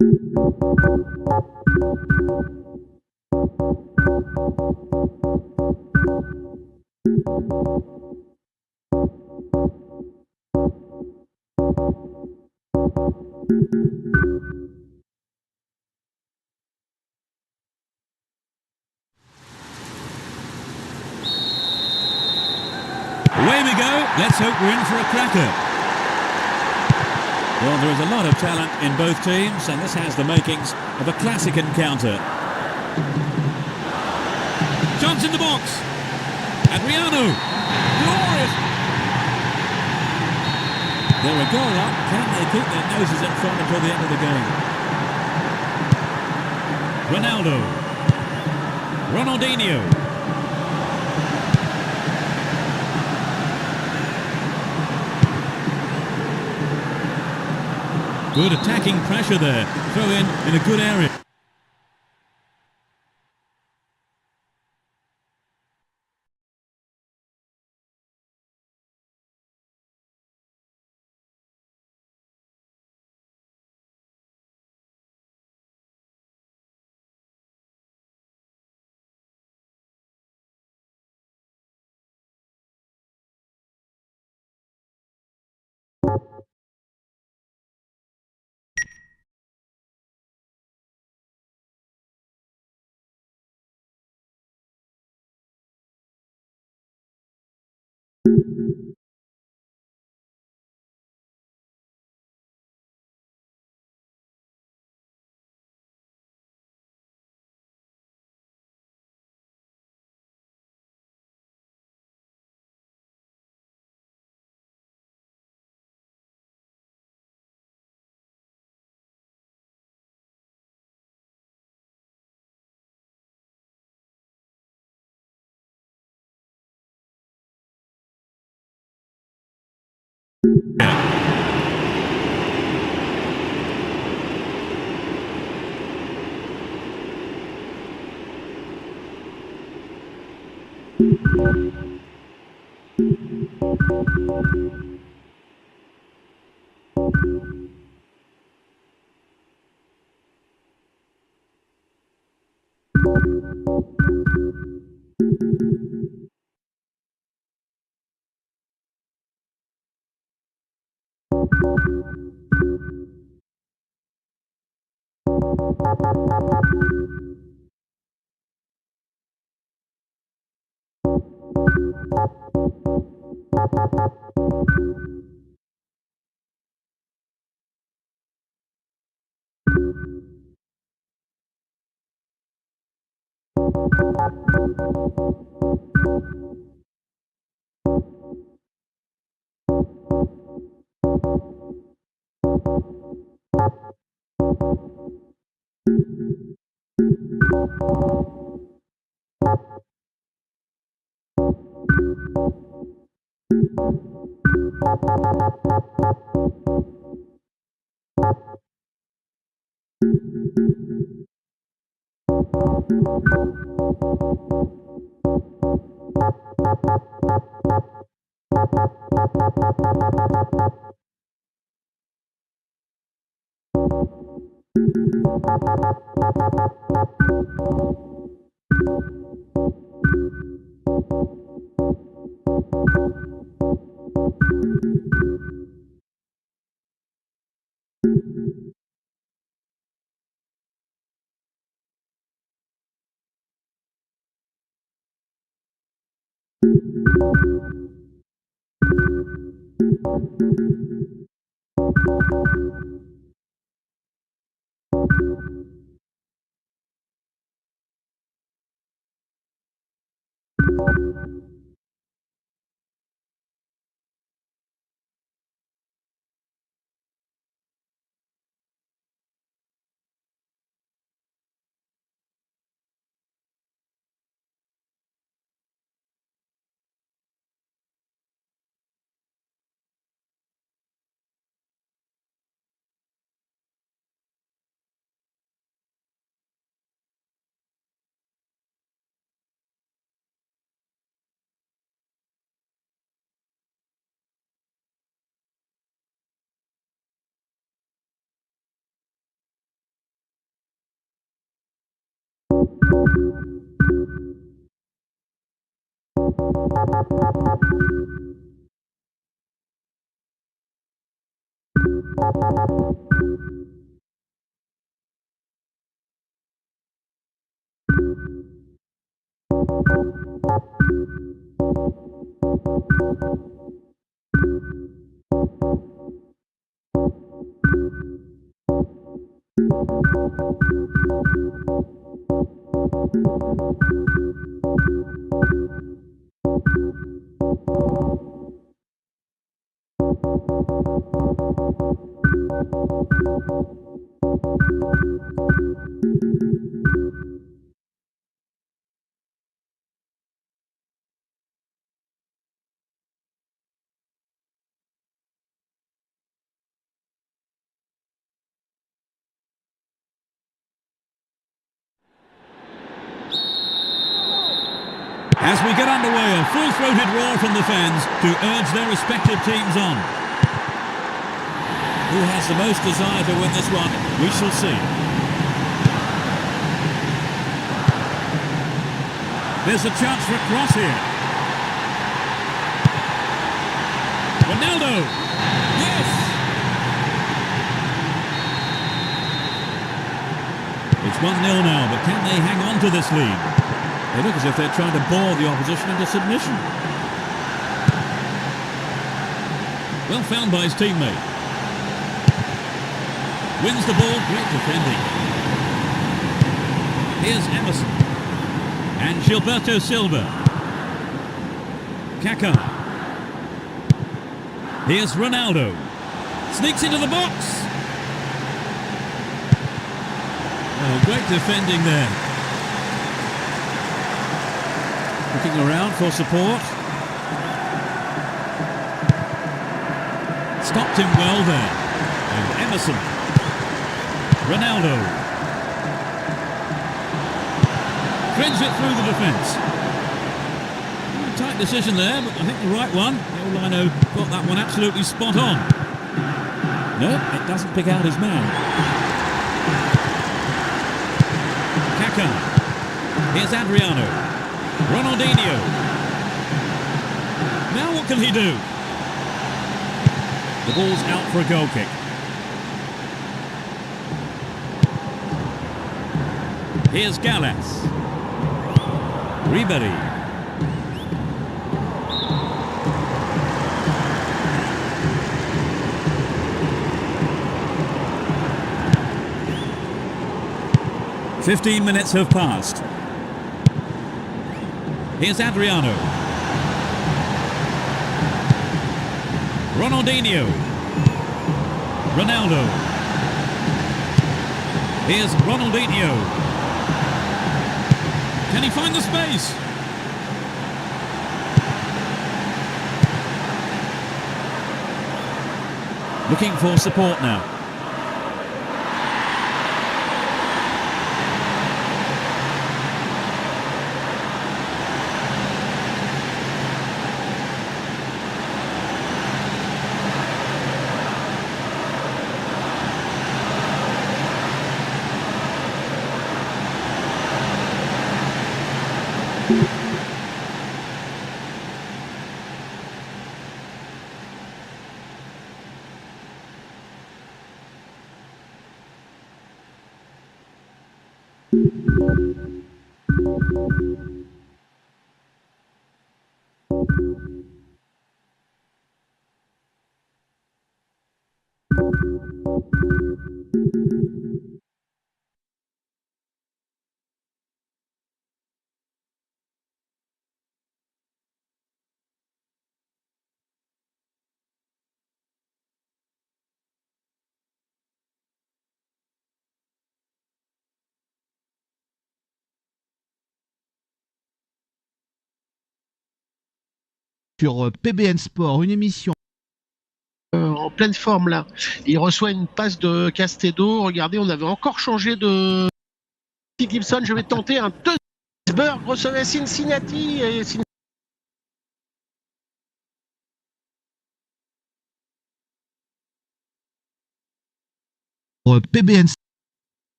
Away we go. Let's hope we're in for a cracker. Well, there is a lot of talent in both teams, and this has the makings of a classic encounter. Chance in the box. Adriano. Glorious. They're a goal up. Can they keep their noses in front until the end of the game? Ronaldo. Ronaldinho. Good attacking pressure there. Throw in a good area. As we get underway, a full-throated roar from the fans to urge their respective teams on. Who has the most desire to win this one? We shall see. There's a chance for a cross here. Ronaldo! Yes! It's 1-0 now, but can they hang on to this lead? They look as if they're trying to bore the opposition into submission. Well found by his teammate. Wins the ball, great defending. Here's Emerson. And Gilberto Silva. Kaká. Here's Ronaldo. Sneaks into the box. Oh, great defending there. Looking around for support. Stopped him well there. And Emerson. Ronaldo. Threads it through the defence. Tight decision there, but I think the right one. Lino got that one absolutely spot on. No, it doesn't pick out his man. Kaká. Here's Adriano. Ronaldinho. Now what can he do? The ball's out for a goal kick. Here's Gallas. Ribery. "15 minutes have passed. Here's Adriano. Ronaldinho. Ronaldo. Here's Ronaldinho. Can he find the space? Looking for support now. Sur PBN Sport, une émission en pleine forme là. Il reçoit une passe de Castedo. Regardez, on avait encore changé de Gibson. Je vais tenter un Pittsburgh recevait Cincinnati et PBN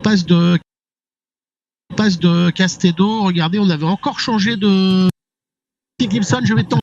passe de Castedo. Regardez, on avait encore changé de Gibson, je vais tenter.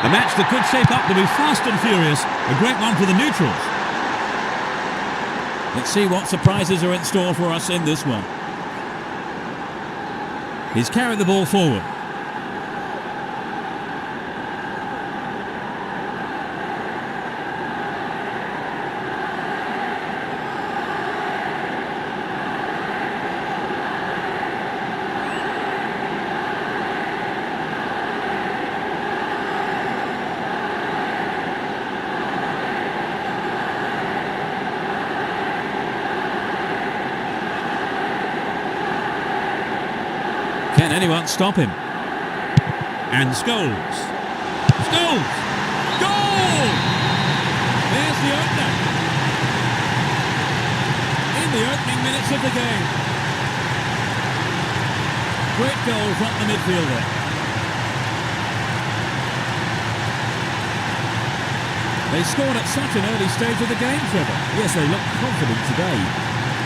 A match that could shape up to be fast and furious. A great one for the neutrals. Let's see what surprises are in store for us in this one. He's carried the ball forward. Can anyone stop him? And Scholes. Scholes! Goal! There's the opener. In the opening minutes of the game. Great goal from the midfielder. They scored at such an early stage of the game, Trevor. Yes, they look confident today.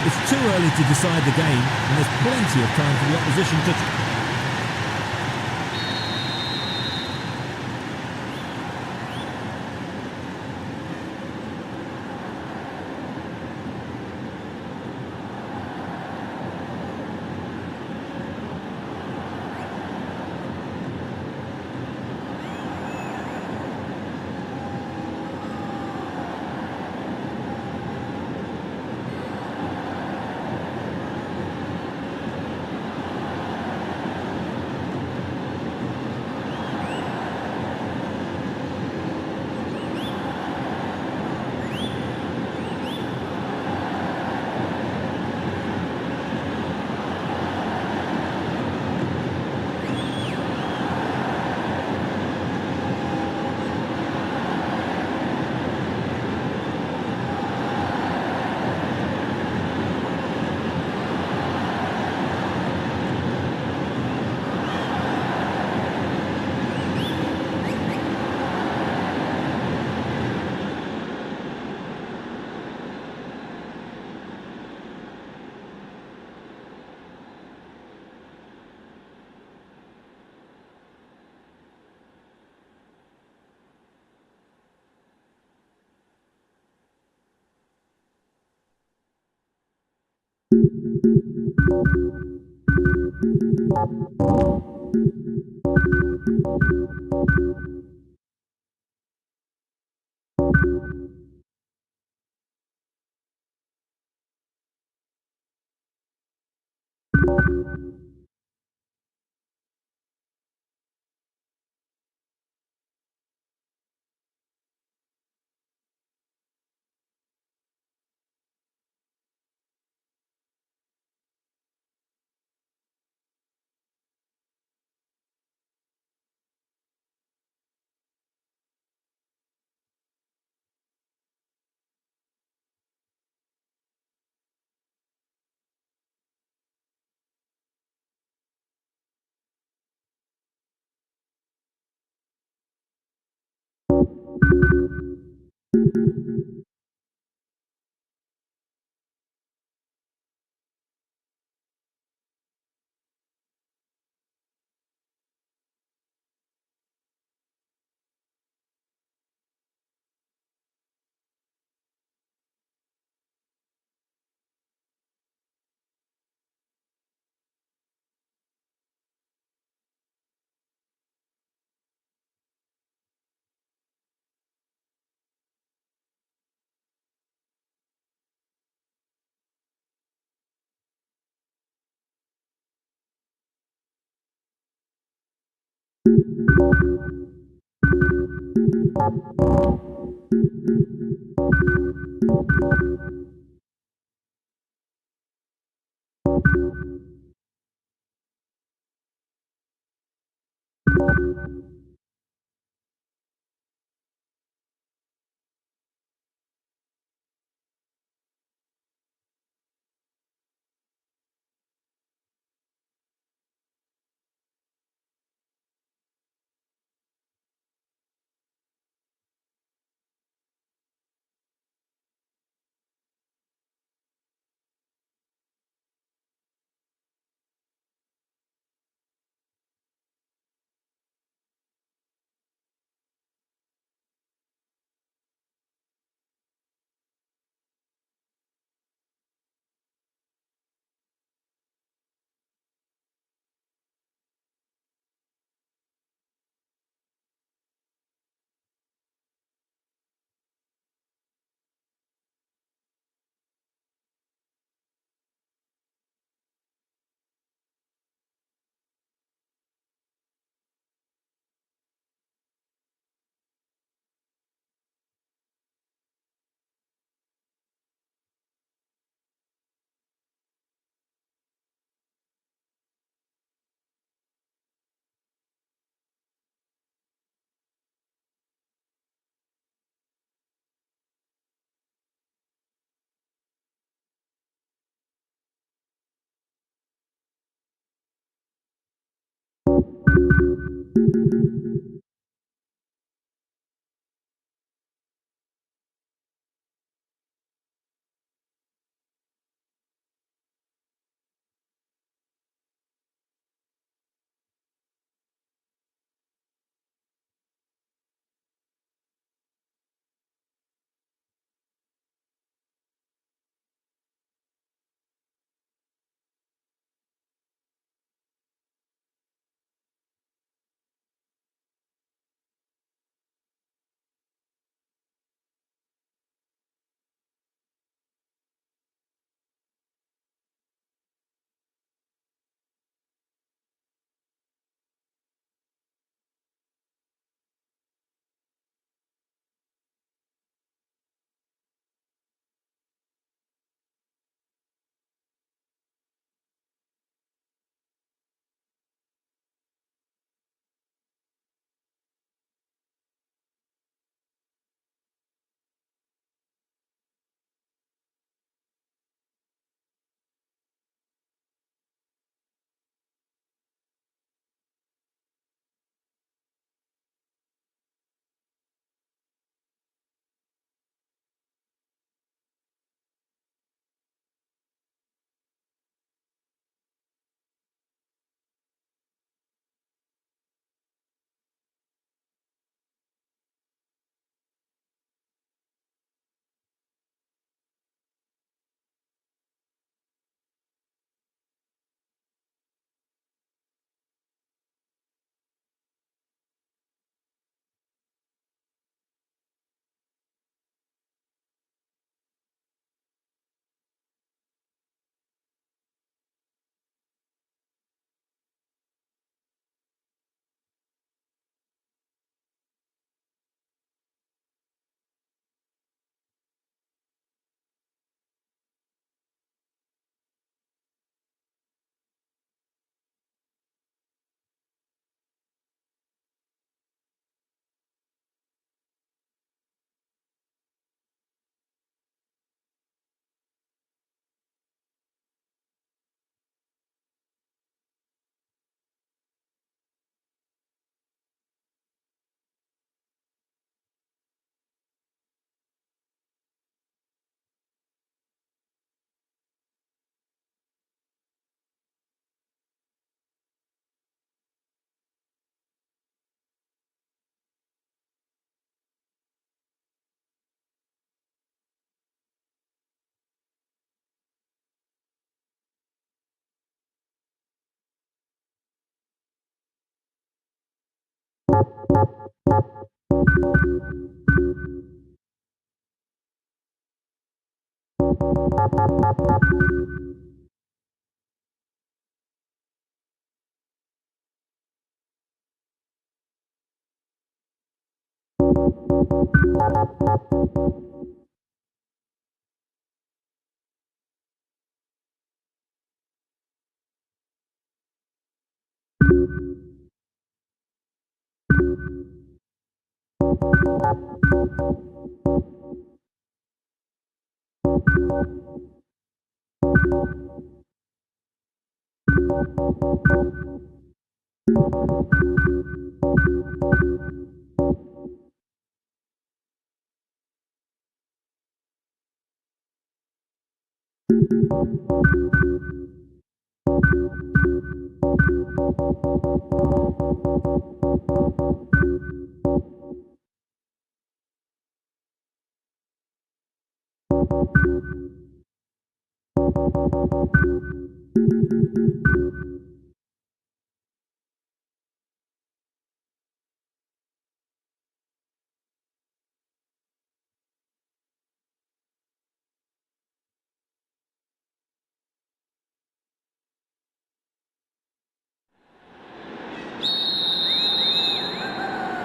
It's too early to decide the game, and there's plenty of time for the opposition to...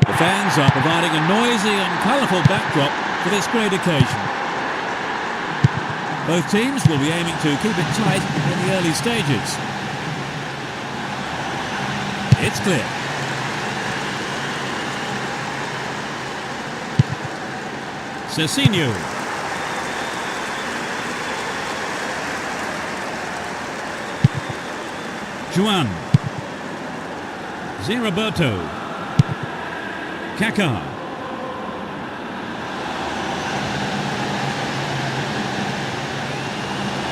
The fans are providing a noisy and colourful backdrop for this great occasion. Both teams will be aiming to keep it tight in the early stages. It's clear. Cecinho. Juan. Ziraberto. Kaká.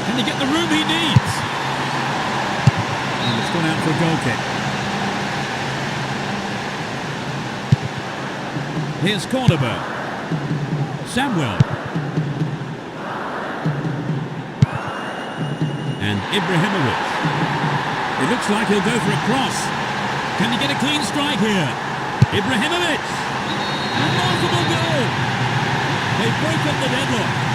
Can he get the room he needs? And it's gone out for a goal kick. Here's Cordoba. Samuel. And Ibrahimovic. It looks like he'll go for a cross. Can he get a clean strike here? Ibrahimovic! Remarkable goal! They've broken the deadlock.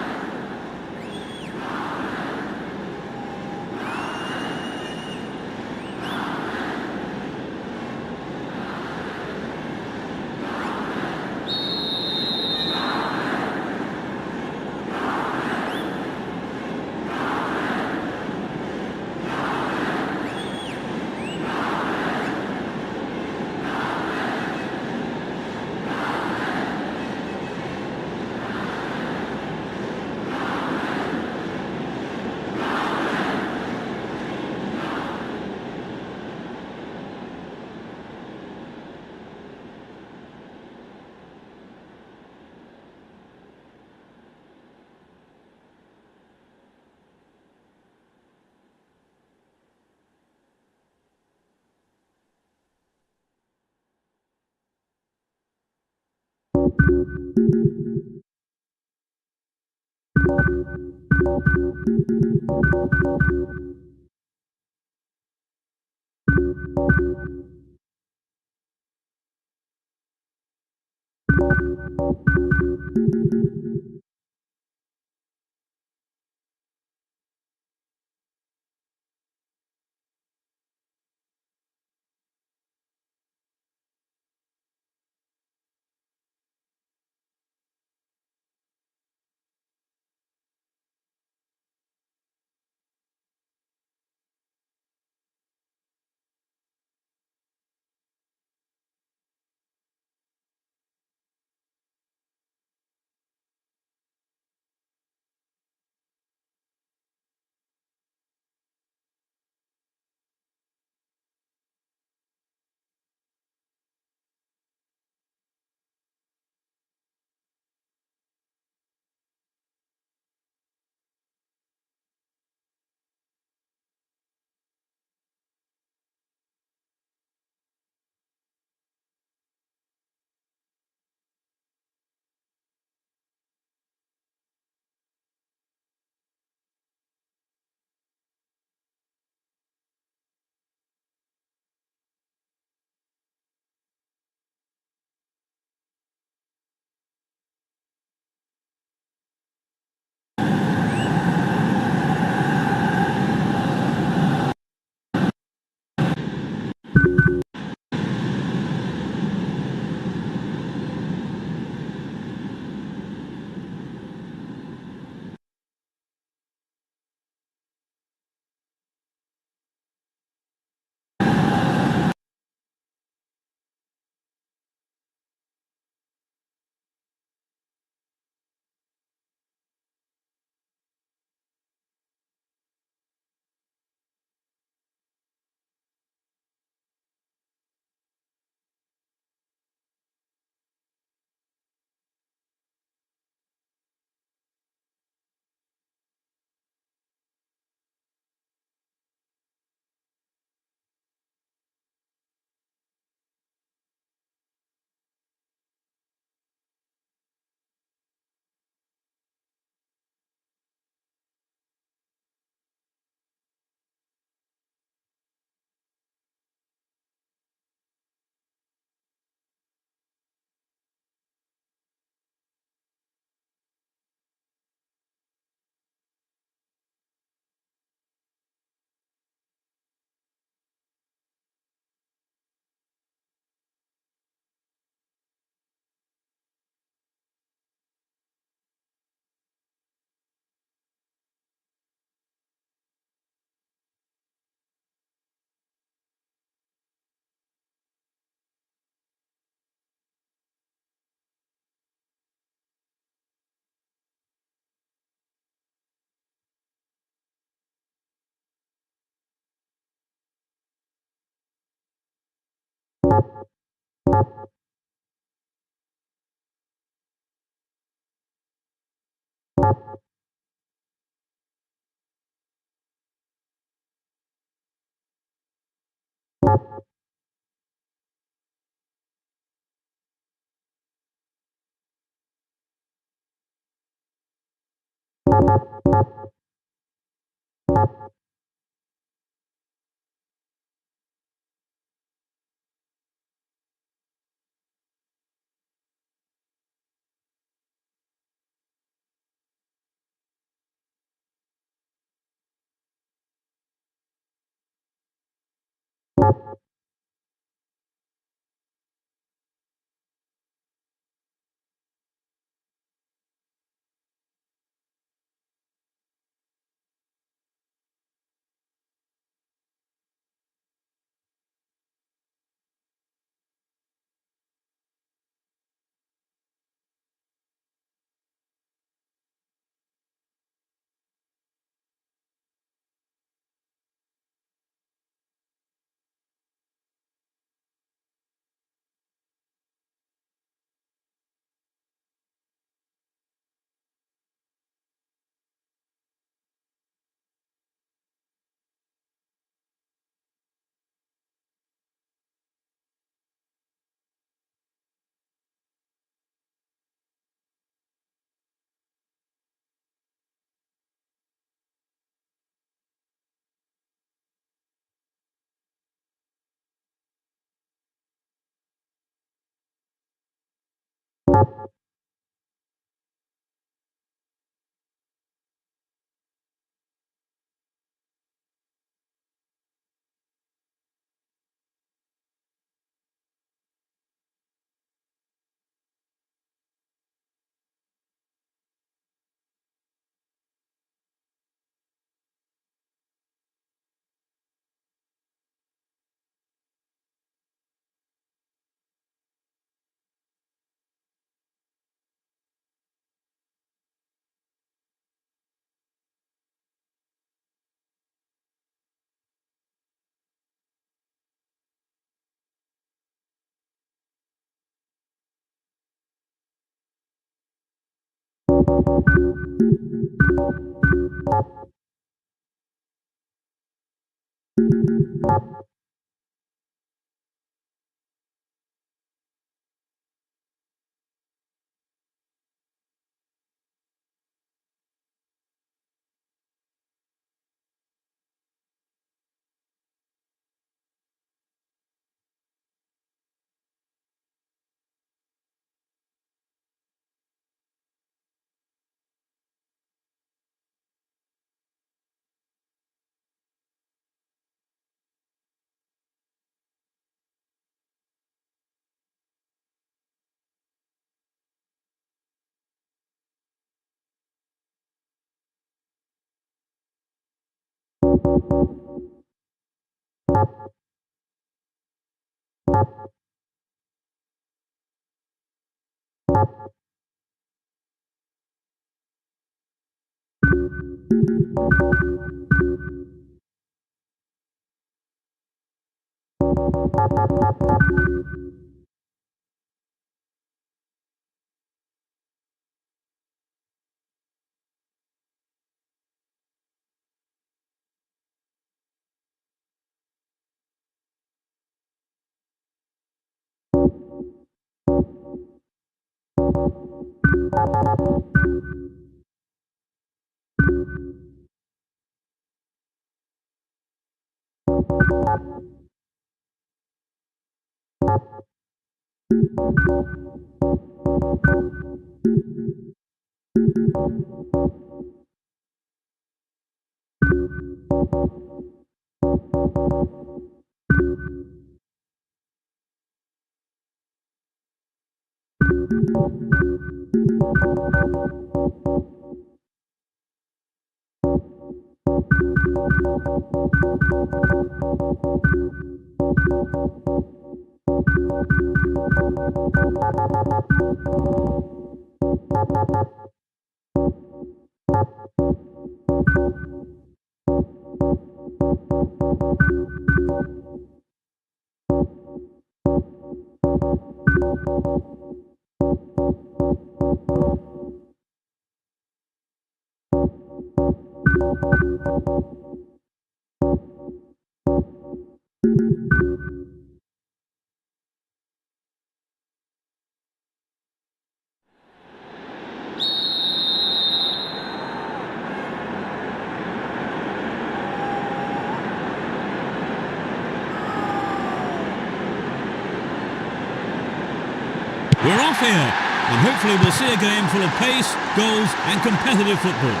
We're off here, and hopefully we'll see a game full of pace, goals and competitive football.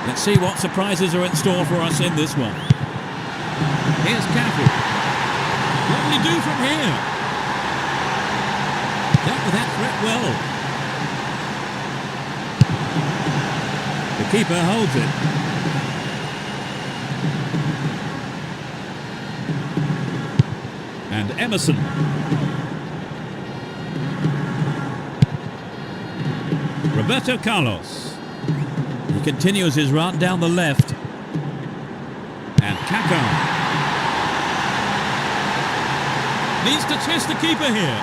Let's see what surprises are in store for us in this one. Here's Cafu. What will he do from here? Dealt with that threat well. The keeper holds it. And Emerson. Roberto Carlos. He continues his run down the left. And Kaká. Needs to test the keeper here.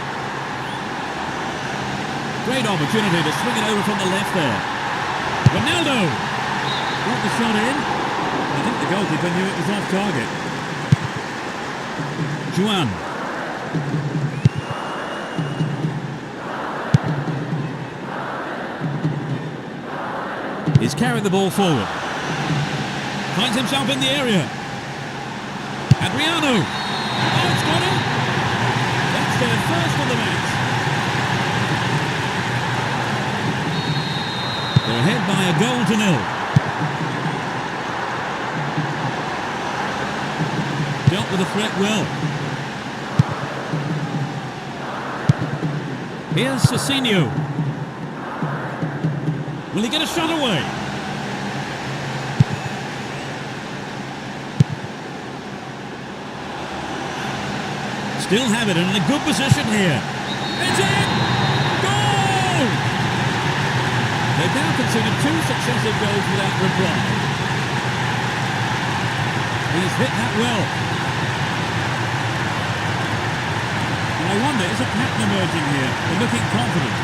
Great opportunity to swing it over from the left there. Ronaldo. Got the shot in. I think the goalkeeper knew it was off target. Juan. He's carried the ball forward. Finds himself in the area. Adriano. Oh, it's got him. That's their first of the match. They're ahead by a goal to nil. Dealt with the threat well. Here's Cecinio. Will he get a shot away? Still have it and in a good position here. It's in! Goal! They've now conceded 2 successive goals without reply. He's hit that well. And I wonder, is a pattern emerging here? They're looking confident.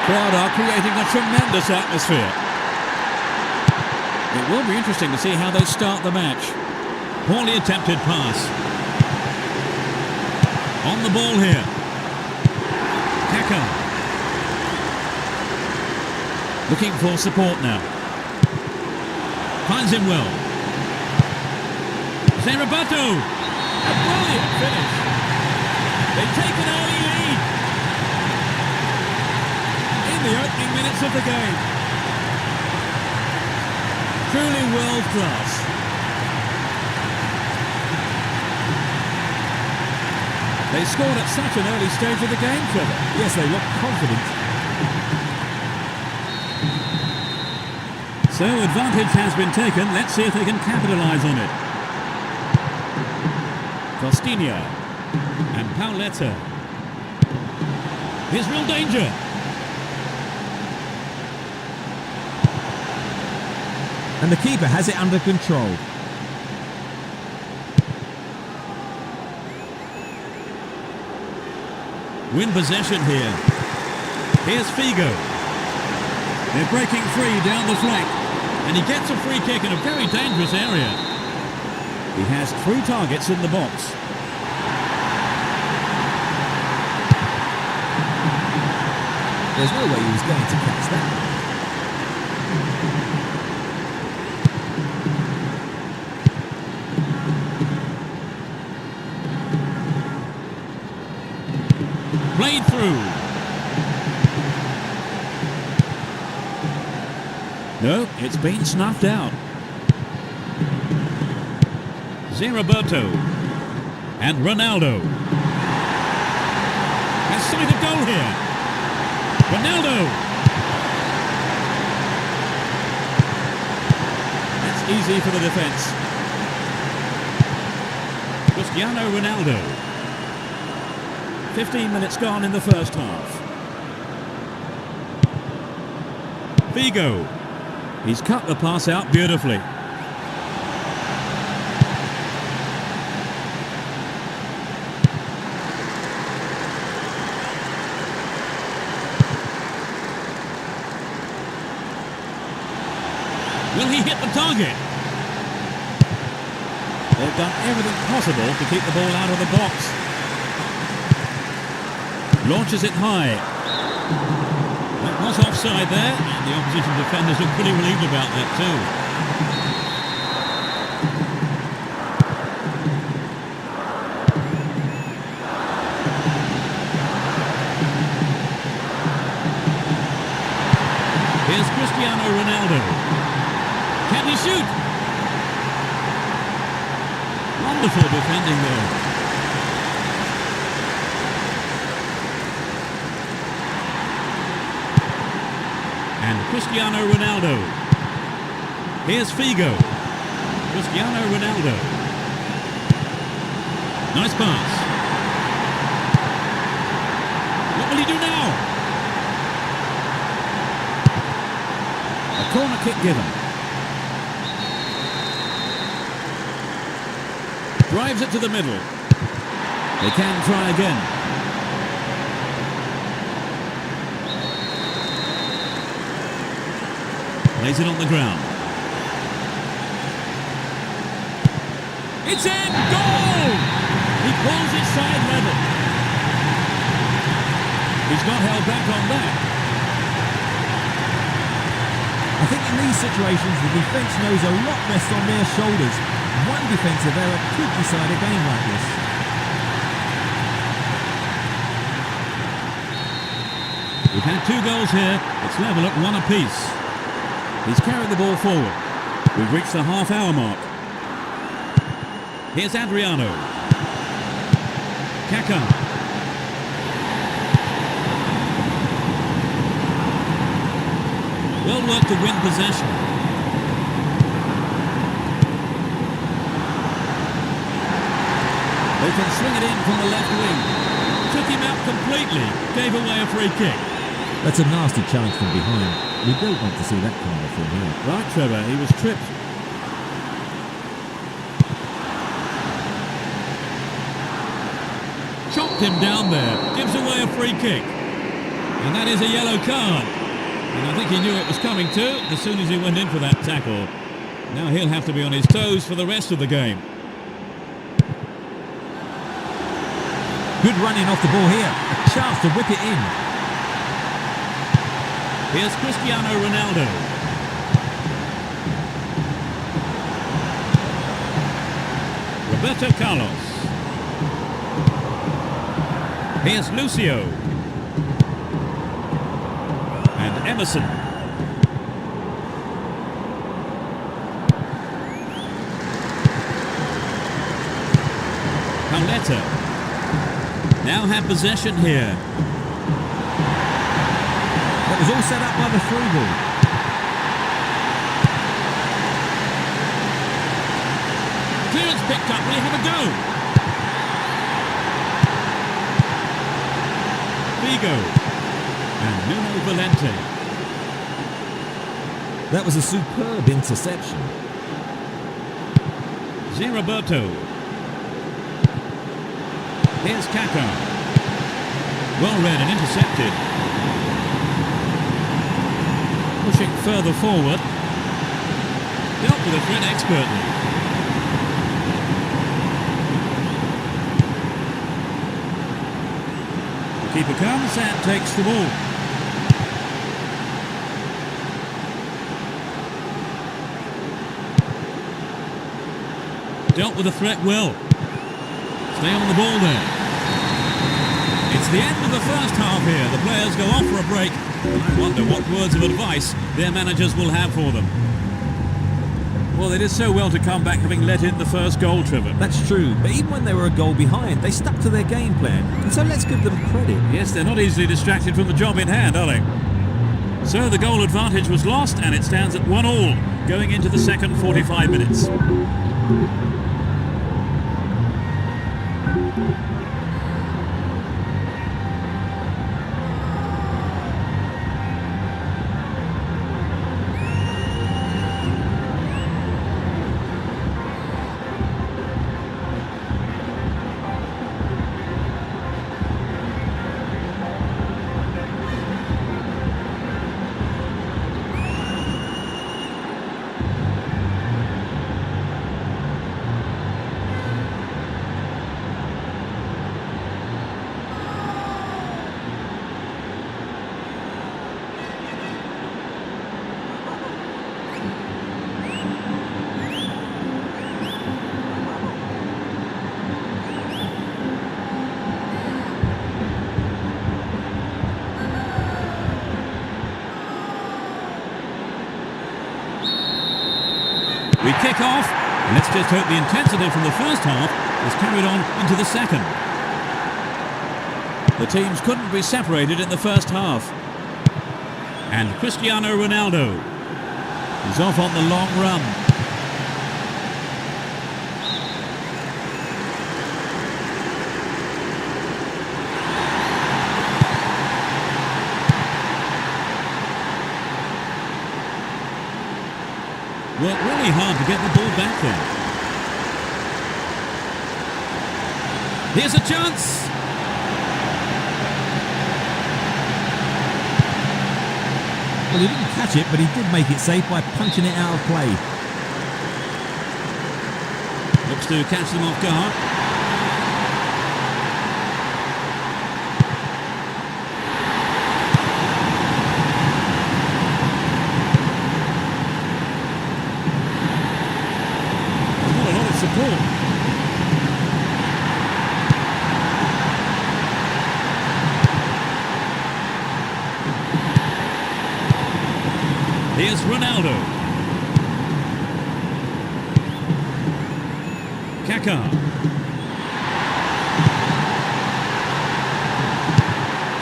crowd are creating a tremendous atmosphere. It will be interesting to see how they start the match. Poorly attempted pass. On the ball here. Kaka. Looking for support now. Finds him well. Roberto. A brilliant finish. They take an early lead in the opening minutes of the game. Truly world class. They scored at such an early stage of the game, Trevor. Yes, they look confident. So advantage has been taken. Let's see if they can capitalise on it. Costinha and Pauletta. Here's real danger. And the keeper has it under control. Win possession here. Here's Figo. They're breaking free down the flank. And he gets a free kick in a very dangerous area. He has 3 targets in the box. There's no way he was going to catch that. Played through. No, it's been snuffed out. Roberto and Ronaldo. Has something to goal here. Ronaldo. That's easy for the defence. Cristiano Ronaldo. 15 minutes gone in the first half. Figo. He's cut the pass out beautifully. Will he hit the target? They've done everything possible to keep the ball out of the box. Launches it high. That was offside there, and the opposition defenders look pretty relieved about that too. Here's Cristiano Ronaldo. Can he shoot? Wonderful defending there. And Cristiano Ronaldo. Here's Figo. Cristiano Ronaldo. Nice pass. What will he do now? A corner kick given. Drives it to the middle. They can try again. Plays it on the ground. It's in! Goal! He pulls it side level. He's not held back on that. I think in these situations the defence knows a lot rests on their shoulders. One defensive error could decide a game like this. We've had 2 goals here. It's level at 1 apiece. He's carried the ball forward. We've reached the half-hour mark. Here's Adriano. Kaka. Well worked to win possession. They can swing it in from the left wing. Took him out completely. Gave away a free kick. That's a nasty challenge from behind. We don't want to see that kind of thing here. Right, Trevor, he was tripped. Chopped him down there. Gives away a free kick. And that is a yellow card. And I think he knew it was coming too as soon as he went in for that tackle. Now he'll have to be on his toes for the rest of the game. Good running off the ball here. A chance to whip it in. Here's Cristiano Ronaldo. Roberto Carlos. Here's Lucio. And Emerson. Pauletta. Now have possession here. That was all set up by the through ball. Clearance picked up. Will he have a go? Figo. And Nuno Valente. That was a superb interception. Roberto. Here's Kaká. Well read and intercepted. Pushing further forward. Dealt with the threat expertly. The keeper comes and takes the ball. Dealt with the threat well. Stay on the ball there. It's the end of the first half here. The players go off for a break. I wonder what words of advice their managers will have for them. Well, they did so well to come back having let in the first goal, Trevor. That's true, but even when they were a goal behind, they stuck to their game plan. And so let's give them credit. Yes, they're not easily distracted from the job in hand, are they? So the goal advantage was lost and it stands at 1-1 going into the second 45 minutes. We kick off, and let's just hope the intensity from the first half is carried on into the second. The teams couldn't be separated in the first half. And Cristiano Ronaldo is off on the long run. Worked really hard to get the ball back there. Here's a chance. Well, he didn't catch it, but he did make it safe by punching it out of play. Looks to catch them off guard. Support. Here's Ronaldo. Kaká.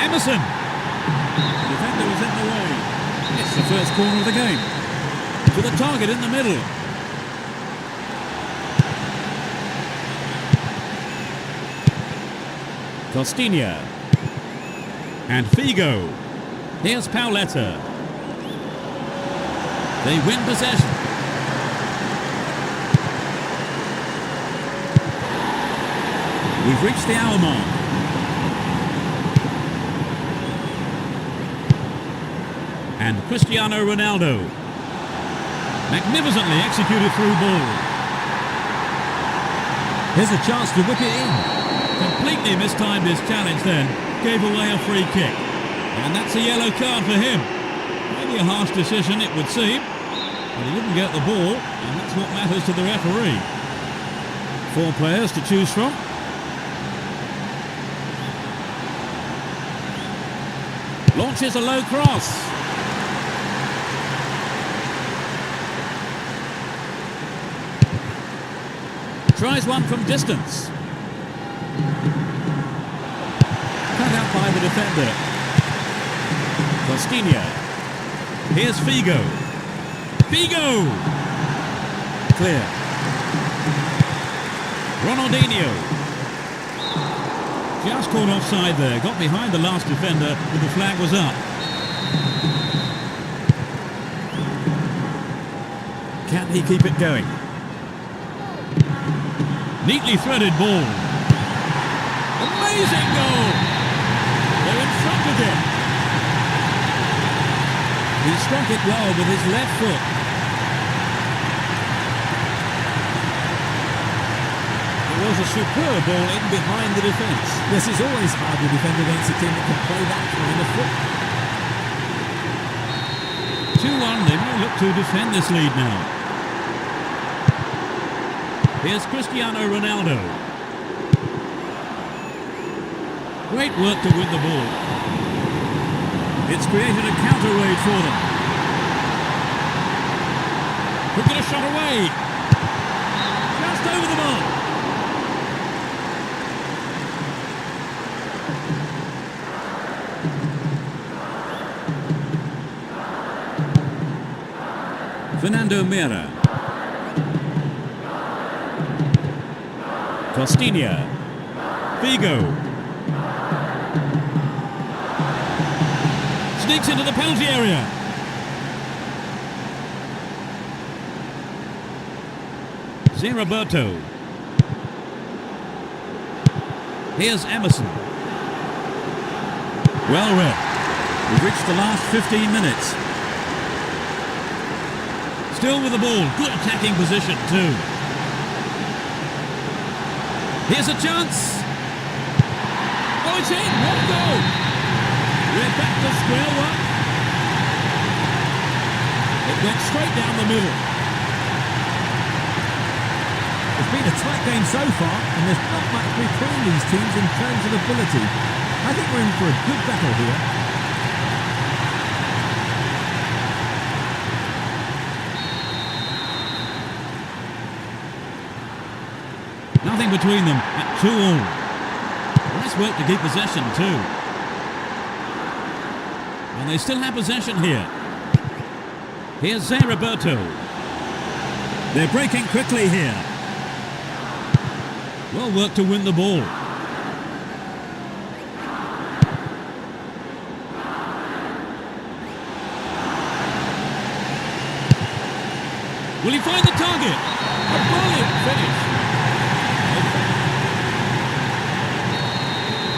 Emerson. The defender was in the way. It's the first corner of the game. To the target in the middle. Costinha. And Figo. Here's Pauletta. They win possession. We've reached the hour mark. And Cristiano Ronaldo. Magnificently executed through ball. Here's a chance to whip it in. Completely mistimed his challenge then. Gave away a free kick. And that's a yellow card for him. Maybe a harsh decision, it would seem. But he didn't get the ball, and that's what matters to the referee. 4 players to choose from. Launches a low cross. Tries one from distance. Cut out by the defender. Costinha. Here's Figo. Figo! Clear. Ronaldinho. Just caught offside there. Got behind the last defender, but the flag was up. Can he keep it going? Neatly threaded ball. Amazing goal! They're in front of him. He struck it well with his left foot. It was a superb ball in behind the defence. Yes, it's always hard to defend against a team that can play that kind of foot. 2-1, they may look to defend this lead now. Here's Cristiano Ronaldo. Great work to win the ball. It's created a counter raid for them. Could get a shot away. Just over the mark. Fernando Mera. Costinha. Figo. Sneaks into the penalty area. Zé Roberto. Here's Emerson. Well read. We've reached the last 15 minutes. Still with the ball. Good attacking position too. Here's a chance. Oh, it's in. What a goal. We're back to square one. It went straight down the middle. It's been a tight game so far, and there's not much between these teams in terms of ability. I think we're in for a good battle here. Nothing between them at 2-2. Nice work to keep possession too. And they still have possession here. Here's Zé Roberto. They're breaking quickly here. Well worked to win the ball. Will he find the target? A brilliant finish.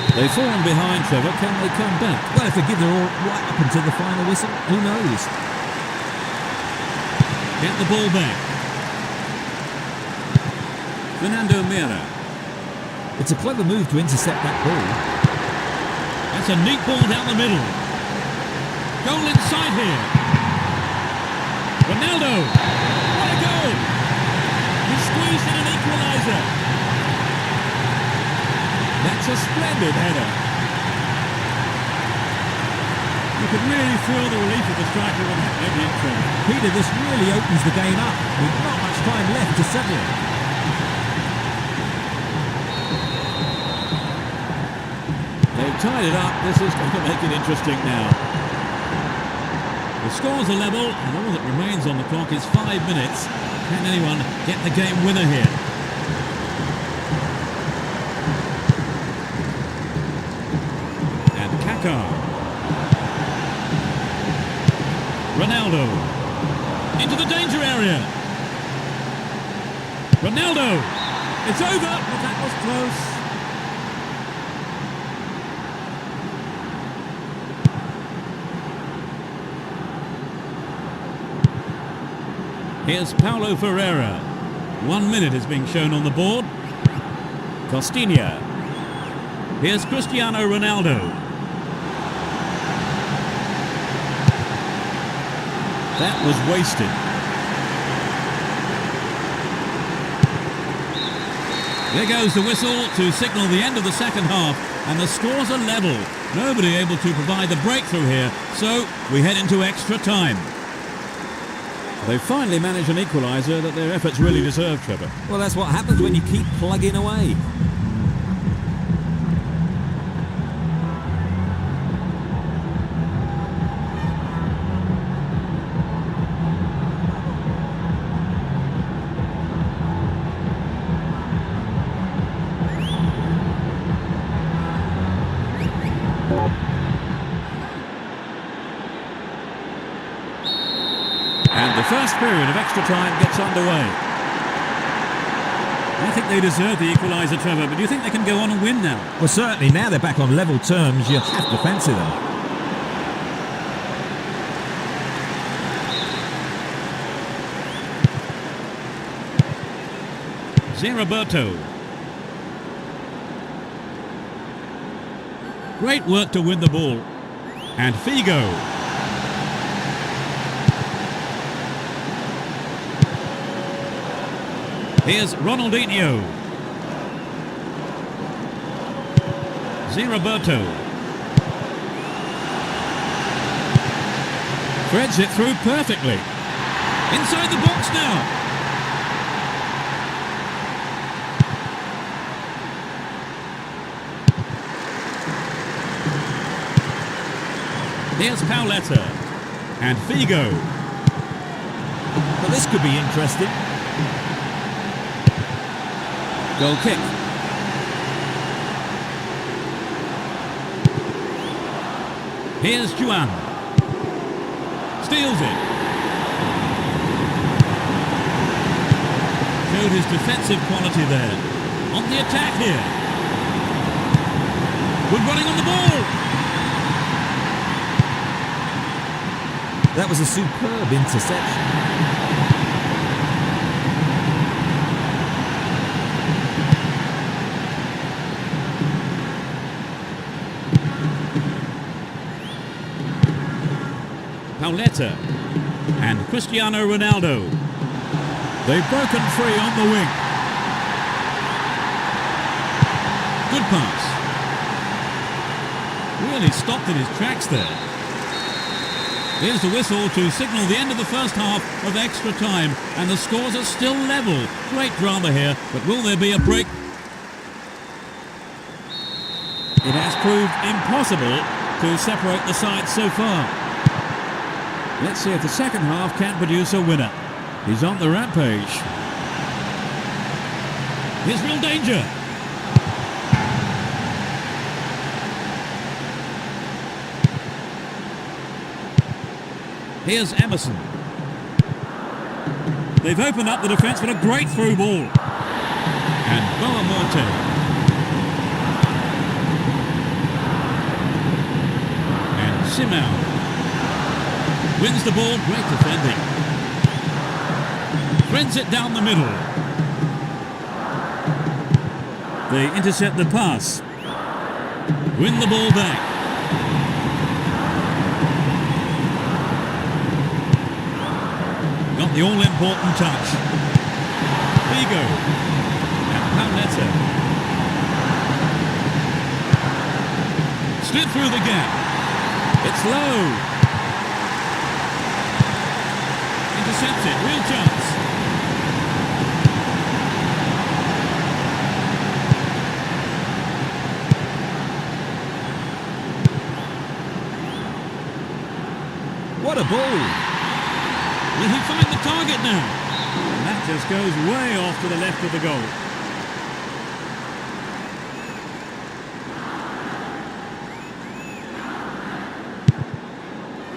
They've fallen behind, Trevor. Can they come back? Well, if they give their all right up until the final whistle, who knows? Get the ball back. Fernando Mera. It's a clever move to intercept that ball. That's a neat ball down the middle. Goal inside here. Ronaldo. What a goal! He squeezed in an equaliser. That's a splendid header. You could really feel the relief of the striker when that went in for him. Peter, this really opens the game up with not much time left to settle it. They've tied it up. This is going to make it interesting now. The scores are level, and all that remains on the clock is 5 minutes. Can anyone get the game winner here? And Kaká. Ronaldo. Into the danger area. Ronaldo. It's over, but that was close. Here's Paulo Ferreira. 1 minute is being shown on the board. Costinha. Here's Cristiano Ronaldo. That was wasted. There goes the whistle to signal the end of the second half, and the scores are level. Nobody able to provide the breakthrough here, so we head into extra time. They finally managed an equaliser that their efforts really deserve, Trevor. Well, that's what happens when you keep plugging away. And the first period of extra time gets underway. I think they deserve the equaliser, Trevor, but do you think they can go on and win now? Well, certainly now they're back on level terms, you have to fancy them. Roberto. Great work to win the ball. And Figo. Here's Ronaldinho. Roberto. Threads it through perfectly. Inside the box now. Here's Pauletta. And Figo. Well, this could be interesting. Goal kick. Here's Juan. Steals it. Showed his defensive quality there. On the attack here. Good running on the ball. That was a superb interception. Pauletta and Cristiano Ronaldo. They've broken free on the wing. Good pass. Really stopped in his tracks there. Here's the whistle to signal the end of the first half of extra time, and the scores are still level. Great drama here, but will there be a break? It has proved impossible to separate the sides so far. Let's see if the second half can produce a winner. He's on the rampage. Here's real danger. Here's Emerson. They've opened up the defence with a great through ball. And Boamorte. And Simao. Wins the ball, great defending. Threads it down the middle. They intercept the pass. Win the ball back. Got the all-important touch. Figo. And Pauletta. Slid through the gap. It's low. Intercepts it, real chance. What a ball! Will he find the target now? And that just goes way off to the left of the goal.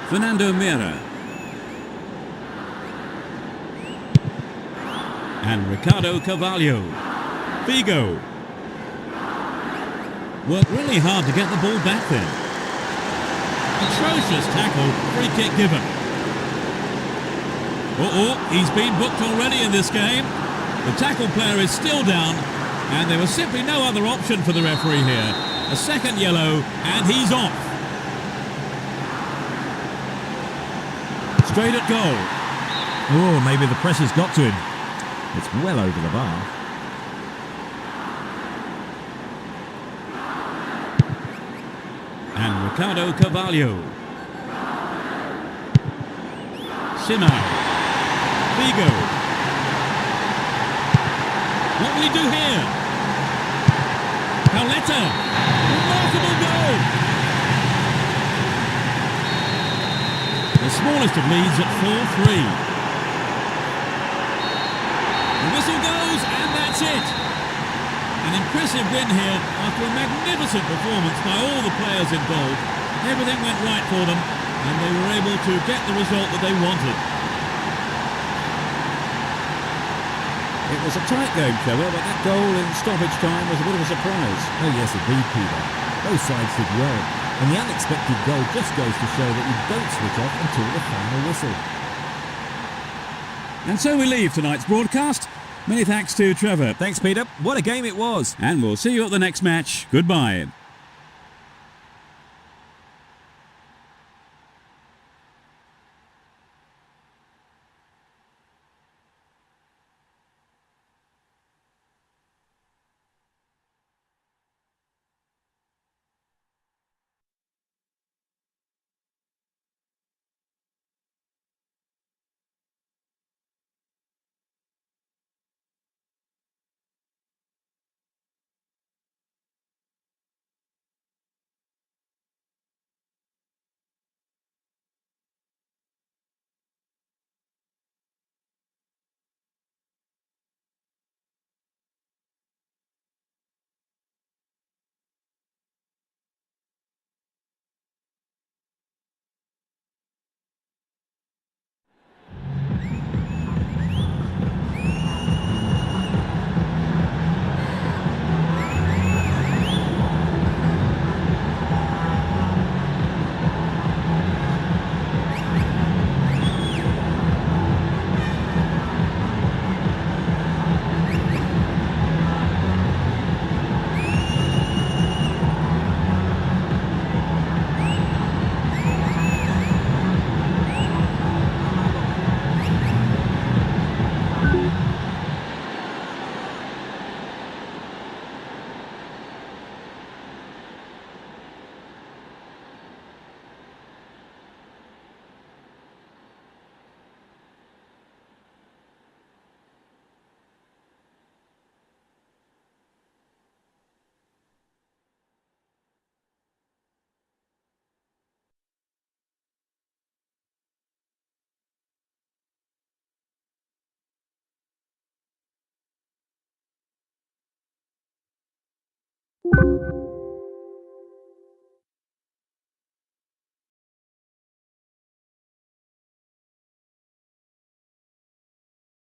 Fernando Mera. And Ricardo Carvalho. Figo. Worked really hard to get the ball back then. Atrocious tackle, free kick given. He's been booked already in this game. The tackle player is still down, and there was simply no other option for the referee here. A second yellow, and he's off. Straight at goal. Oh, maybe the pressure's got to him. It's well over the bar. And Ricardo Carvalho. Simao. Vigo. What will he do here? Pauletta. Remarkable goal. The smallest of leads at 4-3. The whistle goes, and that's it. An impressive win here after a magnificent performance by all the players involved. Everything went right for them, and they were able to get the result that they wanted. It was a tight game, Trevor, but that goal in stoppage time was a bit of a surprise. Oh yes, indeed, Peter. Both sides did well, and the unexpected goal just goes to show that you don't switch off until the final whistle. And so we leave tonight's broadcast. Many thanks to Trevor. Thanks, Peter. What a game it was. And we'll see you at the next match. Goodbye.